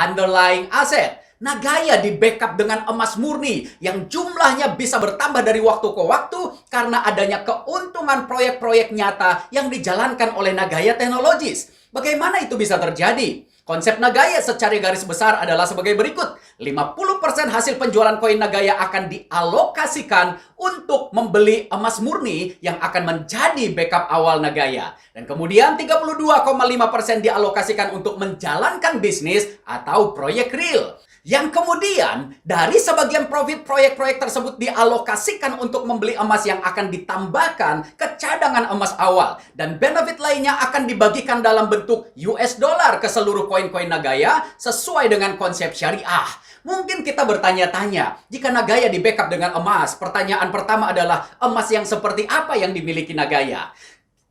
underlying asset. Nagaya di backup dengan emas murni yang jumlahnya bisa bertambah dari waktu ke waktu karena adanya keuntungan proyek-proyek nyata yang dijalankan oleh Nagaya Technologies. Bagaimana itu bisa terjadi? Konsep Nagaya secara garis besar adalah sebagai berikut. 50% hasil penjualan koin Nagaya akan dialokasikan untuk membeli emas murni yang akan menjadi backup awal Nagaya. Dan kemudian 32,5% dialokasikan untuk menjalankan bisnis atau proyek real. Yang kemudian dari sebagian profit proyek-proyek tersebut dialokasikan untuk membeli emas yang akan ditambahkan ke cadangan emas awal. Dan benefit lainnya akan dibagikan dalam bentuk US dollar ke seluruh koin-koin Nagaya sesuai dengan konsep syariah. Mungkin kita bertanya-tanya, jika Nagaya di backup dengan emas, pertanyaan pertama adalah emas yang seperti apa yang dimiliki Nagaya?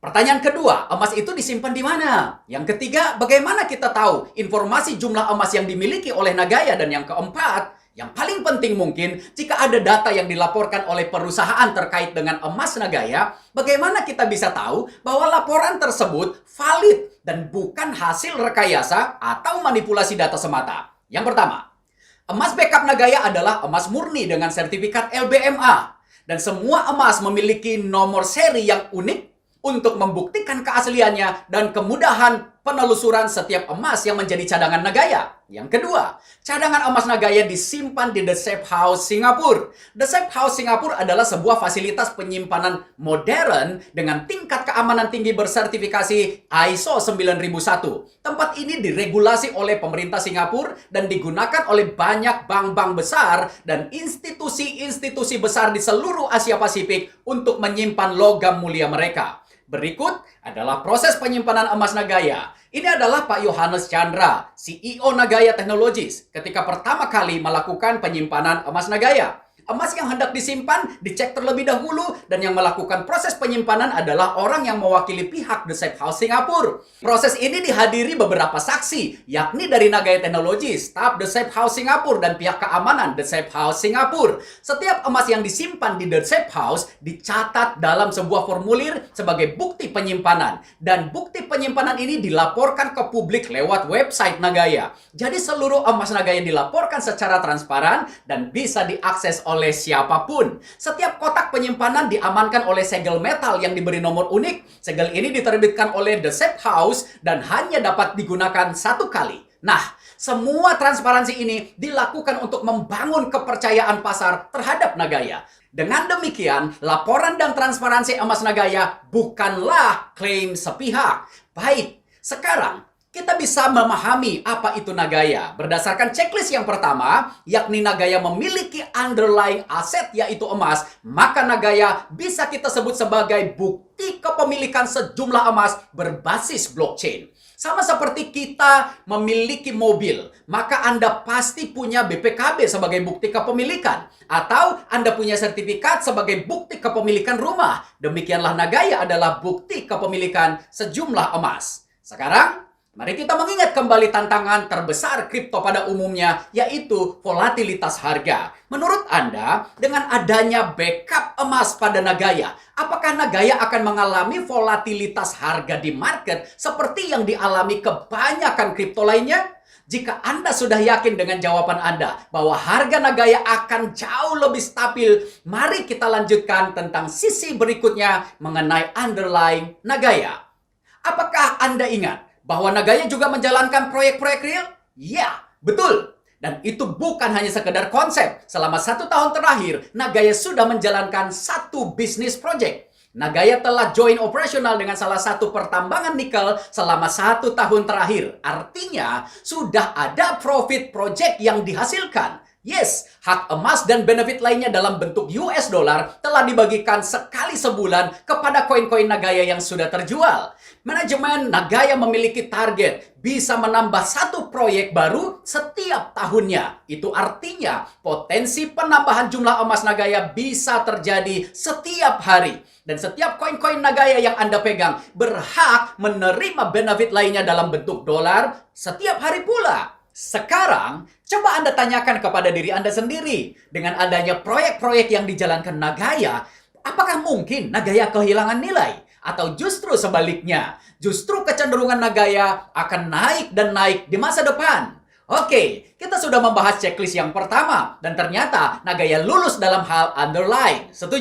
Pertanyaan kedua, emas itu disimpan di mana? Yang ketiga, bagaimana kita tahu informasi jumlah emas yang dimiliki oleh Nagaya? Dan yang keempat, yang paling penting mungkin, jika ada data yang dilaporkan oleh perusahaan terkait dengan emas Nagaya, bagaimana kita bisa tahu bahwa laporan tersebut valid dan bukan hasil rekayasa atau manipulasi data semata? Yang pertama, emas backup Nagaya adalah emas murni dengan sertifikat LBMA. Dan semua emas memiliki nomor seri yang unik untuk membuktikan keasliannya dan kemudahan penelusuran setiap emas yang menjadi cadangan Nagaya. Yang kedua, cadangan emas Nagaya disimpan di The Safe House Singapura. The Safe House Singapura adalah sebuah fasilitas penyimpanan modern dengan tingkat keamanan tinggi bersertifikasi ISO 9001. Tempat ini diregulasi oleh pemerintah Singapura dan digunakan oleh banyak bank-bank besar dan institusi-institusi besar di seluruh Asia Pasifik untuk menyimpan logam mulia mereka. Berikut adalah proses penyimpanan emas Nagaya. Ini adalah Pak Yohanes Chandra, CEO Nagaya Technologies, ketika pertama kali melakukan penyimpanan emas Nagaya. Emas yang hendak disimpan dicek terlebih dahulu dan yang melakukan proses penyimpanan adalah orang yang mewakili pihak The Safe House Singapura. Proses ini dihadiri beberapa saksi, yakni dari Nagaya Technologies, staf The Safe House Singapura dan pihak keamanan The Safe House Singapura. Setiap emas yang disimpan di The Safe House dicatat dalam sebuah formulir sebagai bukti penyimpanan dan bukti penyimpanan ini dilaporkan ke publik lewat website Nagaya. Jadi seluruh emas Nagaya dilaporkan secara transparan dan bisa diakses oleh siapapun. Setiap kotak penyimpanan diamankan oleh segel metal yang diberi nomor unik. Segel ini diterbitkan oleh The Safe House dan hanya dapat digunakan satu kali. Nah, semua transparansi ini dilakukan untuk membangun kepercayaan pasar terhadap Nagaya. Dengan demikian, laporan dan transparansi emas Nagaya bukanlah klaim sepihak. Baik, sekarang kita bisa memahami apa itu Nagaya berdasarkan checklist yang pertama, yakni Nagaya memiliki underlying aset yaitu emas, maka Nagaya bisa kita sebut sebagai bukti kepemilikan sejumlah emas berbasis blockchain. Sama seperti kita memiliki mobil, maka Anda pasti punya BPKB sebagai bukti kepemilikan. Atau Anda punya sertifikat sebagai bukti kepemilikan rumah. Demikianlah Nagaya adalah bukti kepemilikan sejumlah emas. Sekarang, mari kita mengingat kembali tantangan terbesar kripto pada umumnya, yaitu volatilitas harga. Menurut Anda, dengan adanya backup emas pada Nagaya, apakah Nagaya akan mengalami volatilitas harga di market seperti yang dialami kebanyakan kripto lainnya? Jika Anda sudah yakin dengan jawaban Anda bahwa harga Nagaya akan jauh lebih stabil, mari kita lanjutkan tentang sisi berikutnya mengenai underlying Nagaya. Apakah Anda ingat bahwa Nagaya juga menjalankan proyek-proyek real? Ya, betul. Dan itu bukan hanya sekedar konsep. Selama 1 tahun terakhir, Nagaya sudah menjalankan satu bisnis project. Nagaya telah join operasional dengan salah satu pertambangan nikel selama 1 tahun terakhir. Artinya, sudah ada profit project yang dihasilkan. Yes, hak emas dan benefit lainnya dalam bentuk US dollar telah dibagikan sekali sebulan kepada koin-koin Nagaya yang sudah terjual. Manajemen Nagaya memiliki target bisa menambah satu proyek baru setiap tahunnya. Itu artinya potensi penambahan jumlah emas Nagaya bisa terjadi setiap hari. Dan setiap koin-koin Nagaya yang Anda pegang berhak menerima benefit lainnya dalam bentuk dolar setiap hari pula. Sekarang, coba Anda tanyakan kepada diri Anda sendiri. Dengan adanya proyek-proyek yang dijalankan Nagaya, apakah mungkin Nagaya kehilangan nilai? Atau justru sebaliknya, justru kecenderungan Nagaya akan naik dan naik di masa depan? Oke, kita sudah membahas checklist yang pertama dan ternyata Nagaya lulus dalam hal underline. Setuju?